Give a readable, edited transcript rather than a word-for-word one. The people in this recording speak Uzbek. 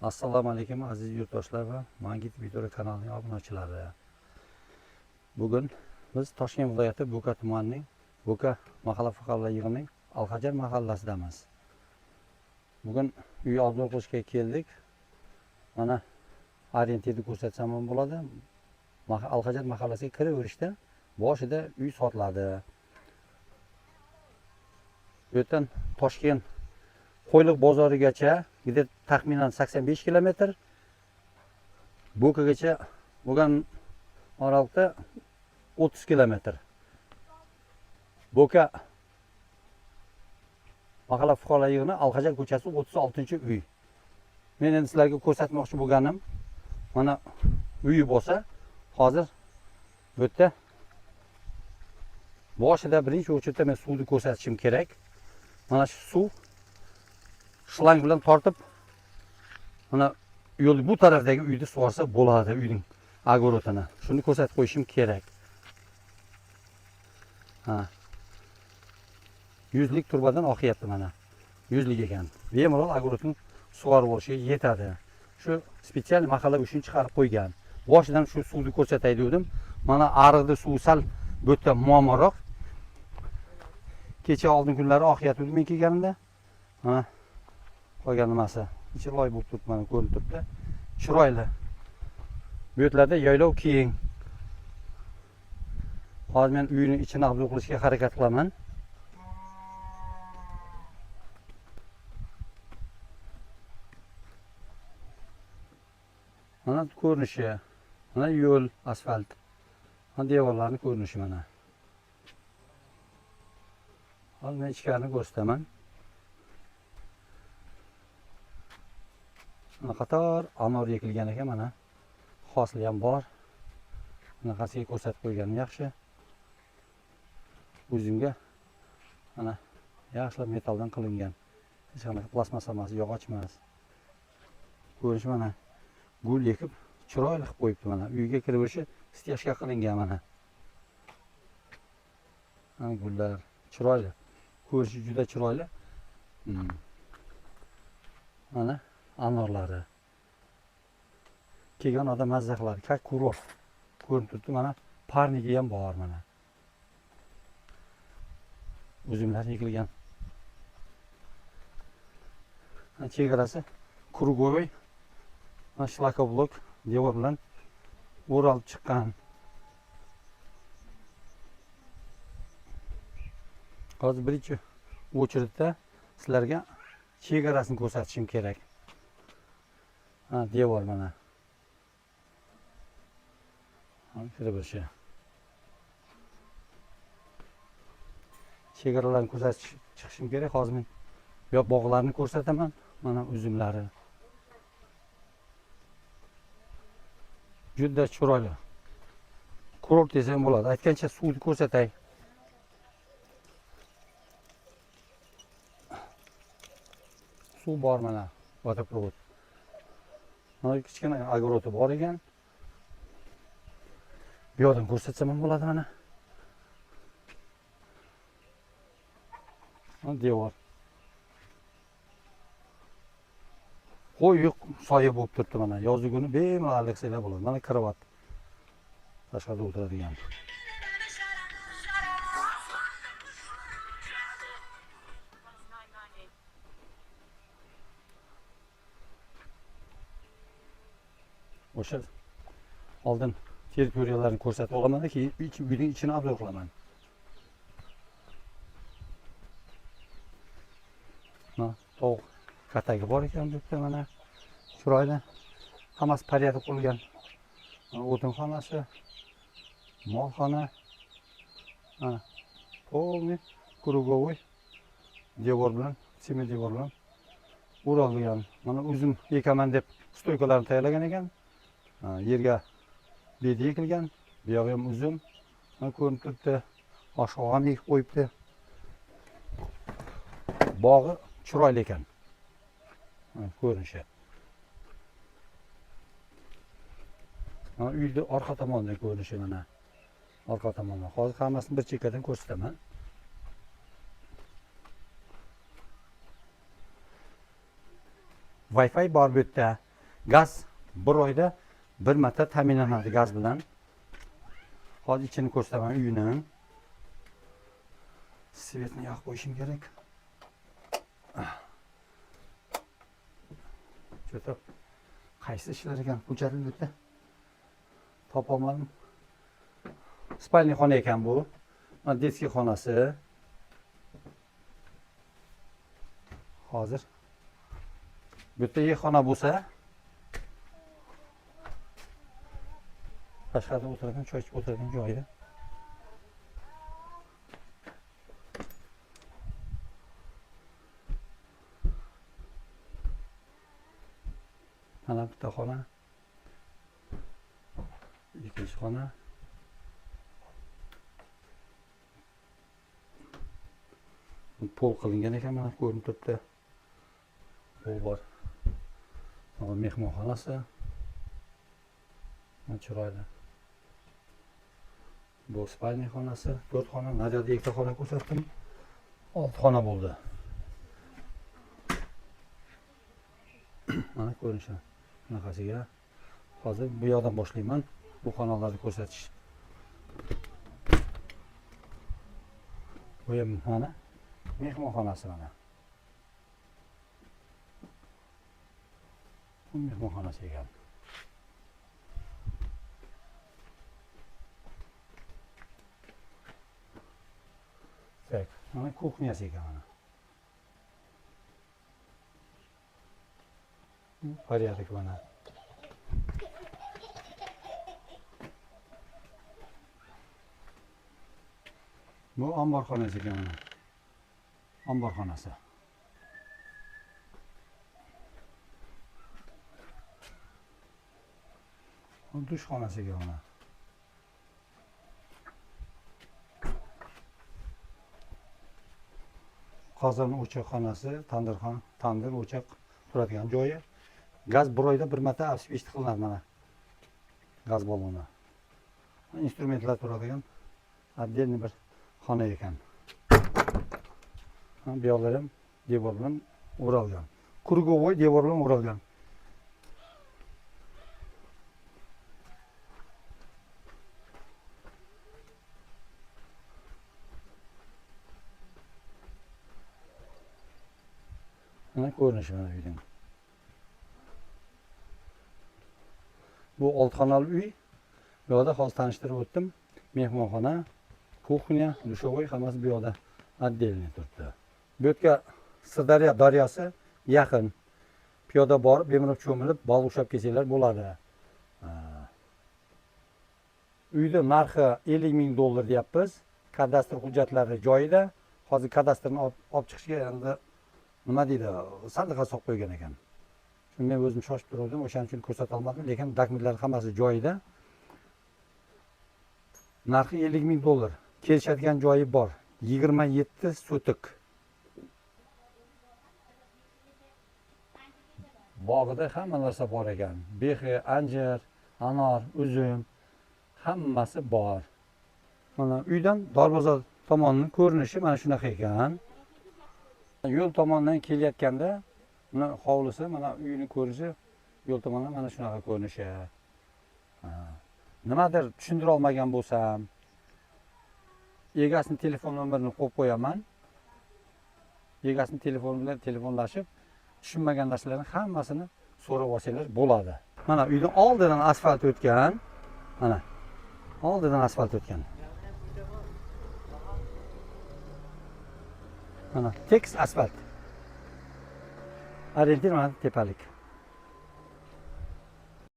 Assalomu alaykum aziz yurtdoshlar va Mangit video kanalining obunachilari. Bugun biz Toshkent viloyati Bo'ka tumanining Bo'ka mahalla fuqarolar yig'inining Alhajar mahallasidamiz. Bugun uy obzor qilishga keldik. Mana orientirni ko'rsatsam ham bo'ladi. Alhajar mahallasiga kiraverishda boshida uy sotiladi. Bu yerdan Toshkent Qo'yliq bozorigacha gidib taxminan 85 kilometr, Bo'kagacha bo'lgan oraliqda 30 kilometr. Bo'ka mahalla fuqarolar yig'ini Alhajar ko'chasi 36-uy. Men endi sizlarga ko'rsatmoqchi bo'lganim mana uyi bo'lsa, hozir bu yerda boshida birinchi o'chirda men suvni ko'rsatishim kerak. Mana shu suv shlang bilan tortib, mana yo'l bu tarafdagi uyni sug'orsa bo'ladi, uyning огородini. Shuni ko'rsatib qo'yishim kerak. Ha. 100lik turbadan oqyapti mana. 100lik ekan. Bemalol огородning sug'orib olishiga yetadi. Shu spetsial mahalla uchun chiqarib qo'ygan. Boshidan shu suvni ko'rsatay dedim. Mana ariqda suv sal bu yerda muammoroq. Kecha oldin kunlari oqyapti men kelganimda. Mana qolgan nimasi ichi loy bo'lib turibdi, mana ko'rinib turibdi. Chiroyli. Bu yerlarda yaylov keng. Hozir men uyning ichini obzor qilishga harakat qilaman. Mana ko'rinishi, mana yo'l, asfalt. Mana devorlarning ko'rinishi mana. Hozir men ichkarini ko'rsataman. Mana qator anor ekilgan ekan mana. Hosili ham bor. Bunaqasiga ko'rsatib qo'yganim yaxshi. Uzunga mana yaxshilab metaldan qilingan. Hech qanaqa plastmassa emas, yog'och emas. Ko'rish mana gul ekib chiroyli qilib qo'yibdi mana. Uyga kiraverishi stiyashka qilingan mana. Mana gullar chiroyli. Ko'rishi juda chiroyli. Mana anorlari. Kelgan odam mazza qiladi. Kak kurov ko'rinib turibdi mana. Parnigi ham bor mana. Uzumlar ekilgan. Chegarasi Kurugoy, shlakoblok devor bilan o'ralib chiqqan. Hozir birinchi o'chiritda sizlarga chegarasini ko'rsatishim kerak. Devor mana. Kiraverishga. Chegaralarni ko'rsatib chiqishim kerak. Hozir men bu bog'larni ko'rsataman. Mana uzumlari. Juda chiroyli. Kurort desam bo'ladi. Aytgancha suvni ko'rsatay. Suv bor mana, vodoprovod. Mana kichkina огород bor ekan. Bu yerdan ko'rsatsam ham bo'ladi mana. Mana devor. Qo'yiq soya bo'lib turibdi mana. Yozgi kuni bemalol qilsanglar bo'ladi. Mana kravat. Tashqarida o'tiradigan. O'sha oldin teritoriyalarni ko'rsatib olaman, keyin uyning ichini obzor qilaman. Mana tovuq katagi bor ekan bu yerda mana. Chiroyli. Hammasi pariyada qurilgan. O'tin xonasi, molxona. Polni Kurugoy devor bilan, sement devor bilan o'ralgan. Mana uzum ekaman deb stoykalarni tayyorlagan ekan. Yerga bedi ekilgan. Bu yog'i ham uzum. Mana ko'rinib turibdi. Oshqo'g'an ekib qo'yibdi. Bog'i chiroyli ekan. Ko'rinishi. Mana uyni orqa tomonidan ko'rinishi mana. Orqa tomondan. Hozir hammasini bir chekkadan ko'rsataman. Wi-Fi bor bu yerda. Gaz bir oyda bir marta ta'minlanadi gaz bilan. Hozir ichini ko'rsataman uyning. Svetni yoqib qo'yishim kerak. Cho'tib qaysi ishlar ekan ko'charilib o'tdi. Topolmadim. Spalniy xona ekan bu. Mana detskiy xonasi. Hozir bu yerda yekxona bo'lsa, tashqarida o'tirgan, choy ichib o'tirgan joyi. Mana bitta xona. Ikkinchi xona. Pol qilingan ekan, mana ko'rinib turibdi. Pol bor. Mana mehmonxonasi. Mana chiroyli. Bu spalniy xonasi, 4 xona, naryoqda 2 xona ko'rsatdim. 6 xona bo'ldi. Mana ko'rinishi. Bunaqasiga. Hozir bu yoqdan boshlayman. Bu xonalarni ko'rsatish. Bu ham mana mehmonxonasi mana. Bu mehmonxonasi ekan. Tak, mana kuxnyasi ekan mana. Порядок mana. Bu omborxonasi ekan mana. Omborxonasi. Bu dushxonasi ekan mana. Qozon o'choqxonasi, tandir o'choq turadigan joyi. Gaz bir oyda bir marta asbest qilinadi mana. Gaz balloni. Instrumentlar turadigan отдельный bir xona ekan. Bu yoqlar ham devor bilan o'ralgan. Krugovoy devor bilan o'ralgan. Mana ko'rinishi mana uyning. Bu 6 xonali uy. Bu yoqda hozir tanishtirib o'tdim. Mehmonxona, kuxnya, dushovoy hammasi bu yoqda отдельный turibdi. Bu yerga Sirdaryo daryosi yaqin. Piyoda borib, bemirib cho'milib, baliq ushlab kelsanglar bo'ladi. Uyning narxi 50 ming dollar deyapmiz. Kadastr hujjatlari joyida. Hozir kadastrni olib chiqishga endi nima deydi, sandiqqa solib qo'ygan ekan. Shuni men o'zim shoshib turdim, o'shaning uchun ko'rsata olmadim, lekin dokumentlar hammasi joyida. Narxi 50 ming dollar. Kelishadigan joyi bor. 27 sotik. Bog'ida hamma narsa bor ekan. Behi, anjir, anor, uzum hammasi bor. Mana uydan Dorboza tomonining ko'rinishi mana shunaqa ekan. Yo'l tomonidan kelayotganda, mana hovlisi, mana uyning ko'rinishi, yo'l tomonidan mana shunaqa ko'rinishi. Nimadir tushuntira olmagan bo'lsam, egasining telefon nomerini qo'yib qo'yaman. Egasining telefoni bilan telefonlashib, tushunmagan narsalarning hammasini so'rab olsanglar bo'ladi. Mana uyning oldidan asfalt o'tgan. Mana oldidan asfalt o'tgan. Mana tekis asfalt. Orientir mana tepalik.